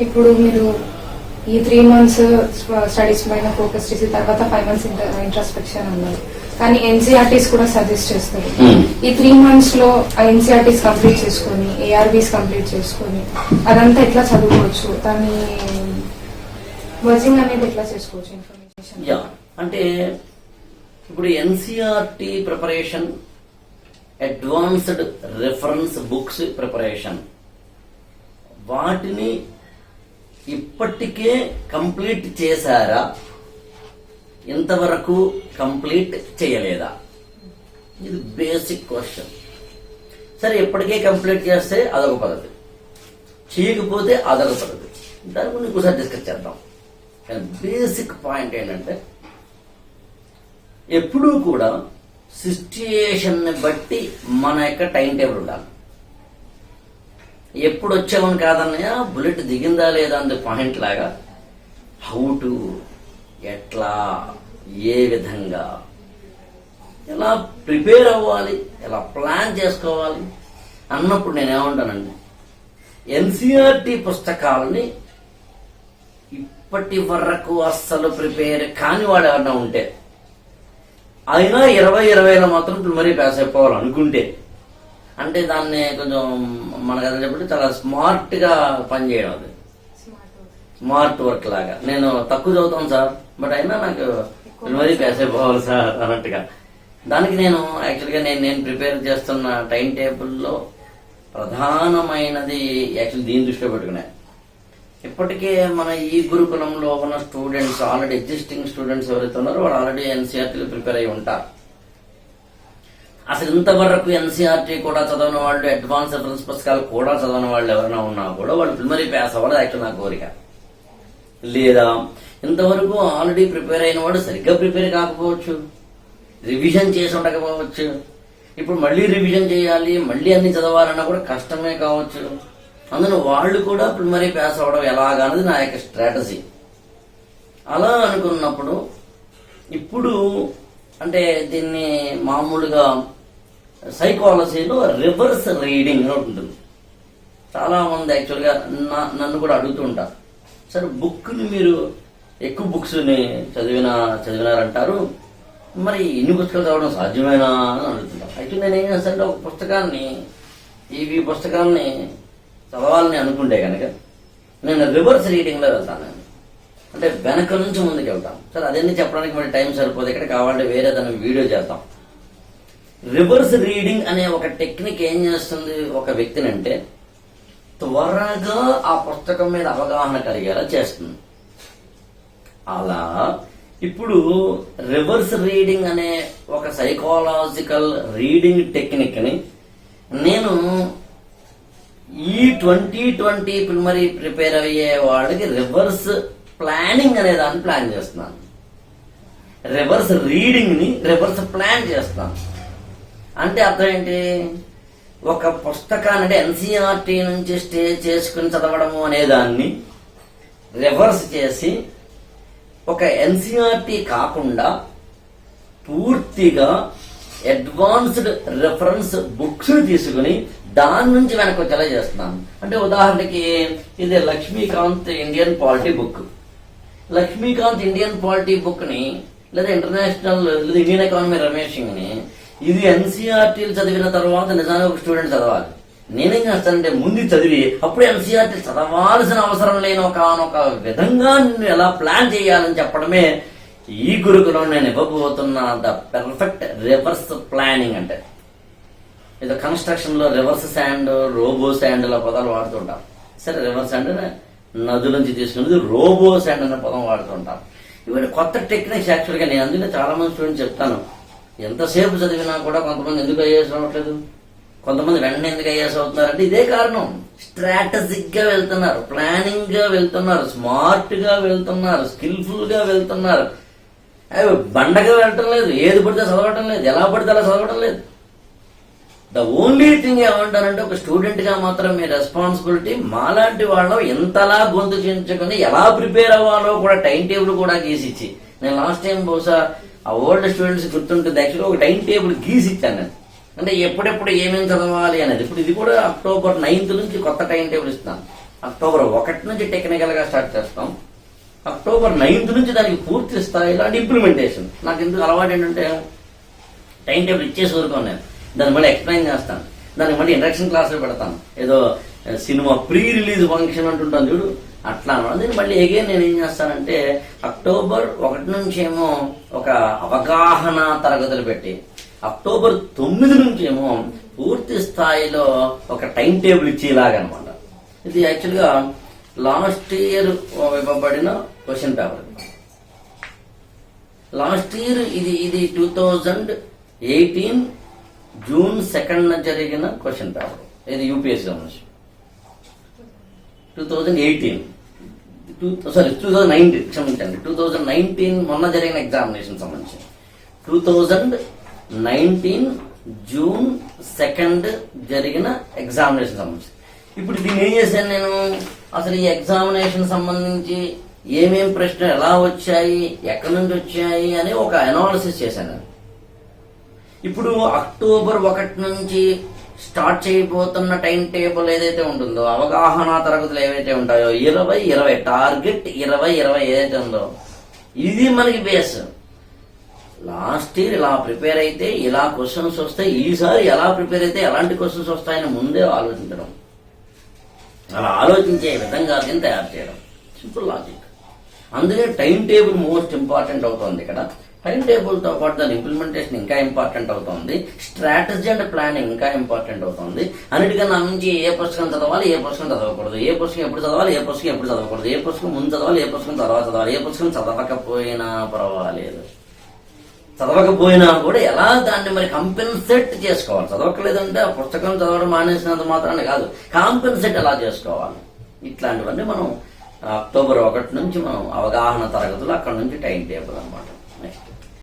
ఇప్పుడు మీరు ఈ 3 months స్టడీస్ పైన ఫోకస్ చేసి తర్వాత 5 months ఇంట్రస్పెక్షన్ అన్నారు, కానీ ఎన్సీఆర్టీస్ కూడా సజెస్ట్ చేస్తారు. ఈ 3 months లో ఆ ఎన్సీఆర్టీస్ కంప్లీట్ చేసుకొని ఏఆర్బీస్ కంప్లీట్ చేసుకొని అదంతా ఎట్లా చదువుకోవచ్చు, దాన్ని వర్జింగ్ అనేది ఎట్లా చేసుకోవచ్చు ఇన్ఫర్మేషన్? అంటే ఇప్పుడు NCERT preparation, advanced reference books preparation, వాటిని ఇప్పటికే కంప్లీట్ చేశారా, ఇంతవరకు కంప్లీట్ చేయలేదా? ఇది బేసిక్ క్వశ్చన్. సరే, ఇప్పటికే కంప్లీట్ చేస్తే అదొక పద్ధతి, చేయకపోతే అదొక పద్ధతి. దాని గురించి ఇంకోసారి డిస్కస్ చేద్దాం. కానీ బేసిక్ పాయింట్ ఏంటంటే, ఎప్పుడూ కూడా సిచ్యుయేషన్ ని బట్టి మన యొక్క టైం టేబుల్ ఉండాలి. ఎప్పుడు వచ్చామని కాదన్నయ్య, బుల్లెట్ దిగిందా లేదా అనే పాయింట్ లాగా హౌ టు, ఎట్లా, ఏ విధంగా, ఎలా ప్రిపేర్ అవ్వాలి, ఎలా ప్లాన్ చేసుకోవాలి అన్నప్పుడు నేనేమంటానండి, ఎన్సీఆర్టీ పుస్తకాలని ఇప్పటి వరకు అస్సలు ప్రిపేర్ కాని వాడు ఎవరన్నా ఉంటే, అయినా 20-20లో మాత్రం ప్రిలిమినరీ పాస్ అయిపోవాలనుకుంటే, అంటే దాన్ని కొంచెం మనకు అదే చెప్పండి చాలా స్మార్ట్ గా పనిచేయడం, అది స్మార్ట్ వర్క్ లాగా. నేను తక్కువ చదువుతాను సార్, బట్ అయినా నాకు ప్రిలిమినరీ పాస్ అయిపోవాలి సార్ అన్నట్టుగా. దానికి నేను యాక్చువల్గా నేను ప్రిపేర్ చేస్తున్న టైం టేబుల్లో ప్రధానమైనది యాక్చువల్ దీని దృష్టిలో పెట్టుకునే, ఇప్పటికే మన ఈ గురుకులంలో ఉన్న స్టూడెంట్స్, ఆల్రెడీ ఎగ్జిస్టింగ్ స్టూడెంట్స్ ఎవరైతే ఉన్నారో వాళ్ళు ఆల్రెడీ ఎన్సీఆర్టీలు ప్రిపేర్ అయి ఉంటారు. అసలు ఇంతవరకు ఎన్సీఆర్టీ కూడా చదవని వాళ్ళు, అడ్వాన్స్ రెఫరెన్స్ పుస్తకాలు కూడా చదవని వాళ్ళు ఎవరైనా ఉన్నా కూడా వాళ్ళు ప్రిలిమినరీ పాస్ అవ్వాలి యాక్చువల్ నా కోరిక. లేదా ఇంతవరకు ఆల్రెడీ ప్రిపేర్ అయిన వాడు సరిగ్గా ప్రిపేర్ కాకపోవచ్చు, రివిజన్ చేసి ఉండకపోవచ్చు, ఇప్పుడు మళ్ళీ రివిజన్ చేయాలి, మళ్ళీ అన్ని చదవాలన్నా కూడా కష్టమే కావచ్చు. అందులో వాళ్ళు కూడా ప్రిలిమినరీ పాస్ అవ్వడం ఎలాగన్నది నా యొక్క స్ట్రాటజీ. అలా అనుకున్నప్పుడు ఇప్పుడు అంటే దీన్ని మామూలుగా సైకాలజీలో రివర్స్ రీడింగ్ అని ఉంటుంది. చాలా మంది యాక్చువల్గా నన్ను కూడా అడుగుతూ ఉంటారు, సరే బుక్ని మీరు ఎక్కువ బుక్స్ని చదివినారంటారు, మరి ఇన్ని పుస్తకాలు చదవడం సాధ్యమేనా అని అడుగుతుంటారు. యాక్చువల్లీ నేను ఏం చేస్తానంటే, ఒక పుస్తకాన్ని ఈ పుస్తకాన్ని చదవాలని అనుకుంటే కనుక నేను రివర్స్ రీడింగ్ లో వెళ్తాను. అంటే వెనక నుంచి ముందుకు వెళ్తాను. సరే, అదేంటి చెప్పడానికి మరి టైం సరిపోదు, ఇక్కడ కావాలంటే వేరే దాని వీడియో చేద్దాం. రివర్స్ రీడింగ్ అనే ఒక టెక్నిక్ ఏం చేస్తుంది ఒక వ్యక్తిని అంటే, త్వరగా ఆ పుస్తకం మీద అవగాహన కలిగేలా చేస్తుంది. అలా ఇప్పుడు రివర్స్ రీడింగ్ అనే ఒక సైకాలజికల్ రీడింగ్ టెక్నిక్ ని నేను ఈ 2020 ప్రిలిమినరీ ప్రిపేర్ అయ్యే వాళ్ళకి రివర్స్ ప్లానింగ్ అనే దాన్ని ప్లాన్ చేస్తున్నాను. రివర్స్ రీడింగ్ ని రివర్స్ ప్లాన్ చేస్తున్నాను. అంటే అర్థం ఏంటి, ఒక పుస్తకాన్ని అంటే ఎన్సీఆర్టీ నుంచి స్టే చేసుకుని చదవడము అనే దాన్ని రివర్స్ చేసి, ఒక ఎన్సీఆర్టీ కాకుండా పూర్తిగా అడ్వాన్స్డ్ రెఫరెన్స్ బుక్స్ తీసుకుని దాని నుంచి వెనక్కి వచ్చేలా చేస్తున్నాను. అంటే ఉదాహరణకి ఇది Laxmikanth Indian polity book. Laxmikanth Indian polity book ని లేదా ఇంటర్నేషనల్ లేదా ఇండియన్ ఎకానమీ రమేషింగ్ ని ఇది ఎన్సీఆర్టీలు చదివిన తర్వాత నిజానికి ఒక స్టూడెంట్ చదవాలి. నేనేం చేస్తానంటే ముందు చదివి అప్పుడు ఎన్సీఆర్టీ చదవాల్సిన అవసరం లేని ఒక విధంగా నిన్ను ఎలా ప్లాన్ చేయాలని చెప్పడమే ఈ గురుకులం నేను ఇవ్వబోతున్న ద పర్ఫెక్ట్ రివర్స్ ప్లానింగ్. అంటే ఇది కన్స్ట్రక్షన్ లో రివర్స్ శాండ్, రోబో శాండ్ ల పదాలు వాడుతుంటాం. సరే, రివర్స్ శాండ్ నదుల నుంచి తీసుకునేది రోబో శాండ్ అనే పదం వాడుతుంటాం. ఇవన్నీ కొత్త టెక్నిక్స్. యాక్చువల్గా నేను అందుకే చాలా మంది స్టూడెంట్స్ చెప్తాను, ఎంతసేపు చదివినా కూడా కొంతమంది ఎందుకు ఐఏఎస్ అవ్వట్లేదు, కొంతమంది వెంటనే ఎందుకు ఐఏఎస్ అవుతున్నారు అంటే ఇదే కారణం. స్ట్రాటజిక్ గా వెళ్తున్నారు, ప్లానింగ్ గా వెళ్తున్నారు, స్మార్ట్ గా వెళ్తున్నారు, స్కిల్ఫుల్ గా వెళ్తున్నారు. అవి బండగా వెళ్ళటం లేదు, ఏది పడితే చదవటం లేదు, ఎలా పడితే అలా చదవటం లేదు. ద ఓన్లీ థింగ్ ఏమంటానంటే, ఒక స్టూడెంట్ గా మాత్రం మీ రెస్పాన్సిబిలిటీ మాలాంటి వాళ్ళు ఎంతలా గొంతు చించుకొని ఎలా ప్రిపేర్ అవ్వాలో కూడా టైం టేబుల్ కూడా గీసిచ్చి, నేను లాస్ట్ టైం బహుశా ఆ ఓల్డ్ స్టూడెంట్స్ గుర్తుంటుంది, యాక్చువల్గా ఒక టైం టేబుల్ గీసిచ్చాను నేను. అంటే ఎప్పుడెప్పుడు ఏమేమి చదవాలి అనేది. ఇప్పుడు ఇది కూడా అక్టోబర్ 9th నుంచి కొత్త టైం టేబుల్ ఇస్తున్నాను. అక్టోబర్ 1 నుంచి టెక్నికల్ గా స్టార్ట్ చేస్తాం. అక్టోబర్ 9 నుంచి దానికి పూర్తి స్థాయిలో ఇంప్లిమెంటేషన్. నాకు ఎందుకు అలవాటు ఏంటంటే టైం టేబుల్ ఇచ్చేసి ఊరుకోను నేను, దాన్ని మళ్ళీ ఎక్స్ప్లెయిన్ చేస్తాను, దానికి మళ్ళీ ఇండక్షన్ క్లాసులు పెడతాను. ఏదో సినిమా ప్రీ రిలీజ్ ఫంక్షన్ అంటుంటాను చూడు, అట్లా అన్నది. మళ్ళీ అగైన్ నేను ఏం చేస్తానంటే అక్టోబర్ 1 నుంచి ఏమో ఒక అవగాహన తరగతులు పెట్టి, అక్టోబర్ 9 నుంచి ఏమో పూర్తి స్థాయిలో ఒక టైం టేబుల్ ఇచ్చేలాగనమాట. ఇది యాక్చువల్గా లాస్ట్ ఇయర్ ఇవ్వబడిన క్వశ్చన్ పేపర్. లాస్ట్ ఇయర్ ఇది 2018 జూన్ 2న జరిగిన క్వశ్చన్ పేపర్. ఇది యూపీఎస్సీ సంబంధించి 2019 క్షమించండి, 2019 మొన్న జరిగిన ఎగ్జామినేషన్ సంబంధించి 2019 జూన్ 2 జరిగిన ఎగ్జామినేషన్ సంబంధించి. ఇప్పుడు దీన్ని ఏం చేశాను నేను, అసలు ఈ ఎగ్జామినేషన్ సంబంధించి ఏమేం ప్రశ్నలు ఎలా వచ్చాయి, ఎక్కడి నుంచి వచ్చాయి అని ఒక అనాలిసిస్ చేశాను. ఇప్పుడు అక్టోబర్ 1 నుంచి స్టార్ట్ చేయబోతున్న టైం టేబుల్ ఏదైతే ఉంటుందో, అవగాహన తరగతులు ఏవైతే ఉంటాయో 20-20 టార్గెట్ 20-20 ఏదైతే ఉందో, ఇది మనకి బేస్. లాస్ట్ ఇయర్ ఇలా ప్రిపేర్ అయితే ఇలా క్వశ్చన్స్ వస్తాయి, ఈసారి ఎలా ప్రిపేర్ అయితే ఎలాంటి క్వశ్చన్స్ వస్తాయని ముందే ఆలోచించడం, అలా ఆలోచించే విధంగా దీన్ని తయారు చేయడం, సింపుల్ లాజిక్. అందుకే టైం టేబుల్ మోస్ట్ ఇంపార్టెంట్ అవుతుంది ఇక్కడ. టైం టేబుల్ తో పాటు దాని ఇంప్లిమెంటేషన్ ఇంకా ఇంపార్టెంట్ అవుతుంది, స్ట్రాటజీ అండ్ ప్లానింగ్ ఇంకా ఇంపార్టెంట్ అవుతుంది. అన్నిటికన్నా నుంచి ఏ పుస్తకం చదవాలి, ఏ పుస్తకం చదవకూడదు, ఏ పుస్తకం ఎప్పుడు చదవాలి, ఏ పుస్తకం ఎప్పుడు చదవకూడదు, ఏ పుస్తకం ముందు చదవాలి, ఏ పుస్తకం తర్వాత చదవాలి, ఏ పుస్తకం చదవకపోయినా పర్వాలేదు, చదవకపోయినా కూడా ఎలా దాన్ని మరి కంపెన్సేట్ చేసుకోవాలి. చదవకలేదంటే ఆ పుస్తకం చదవడం మానేసినంత మాత్రాన్ని కాదు, కాంపెన్సేట్ ఎలా చేసుకోవాలి, ఇట్లాంటివన్నీ మనం అక్టోబర్ 1 నుంచి మనం అవగాహన తరగతులు, అక్కడ నుంచి టైం టేబుల్ అనమాట. నెక్స్ట్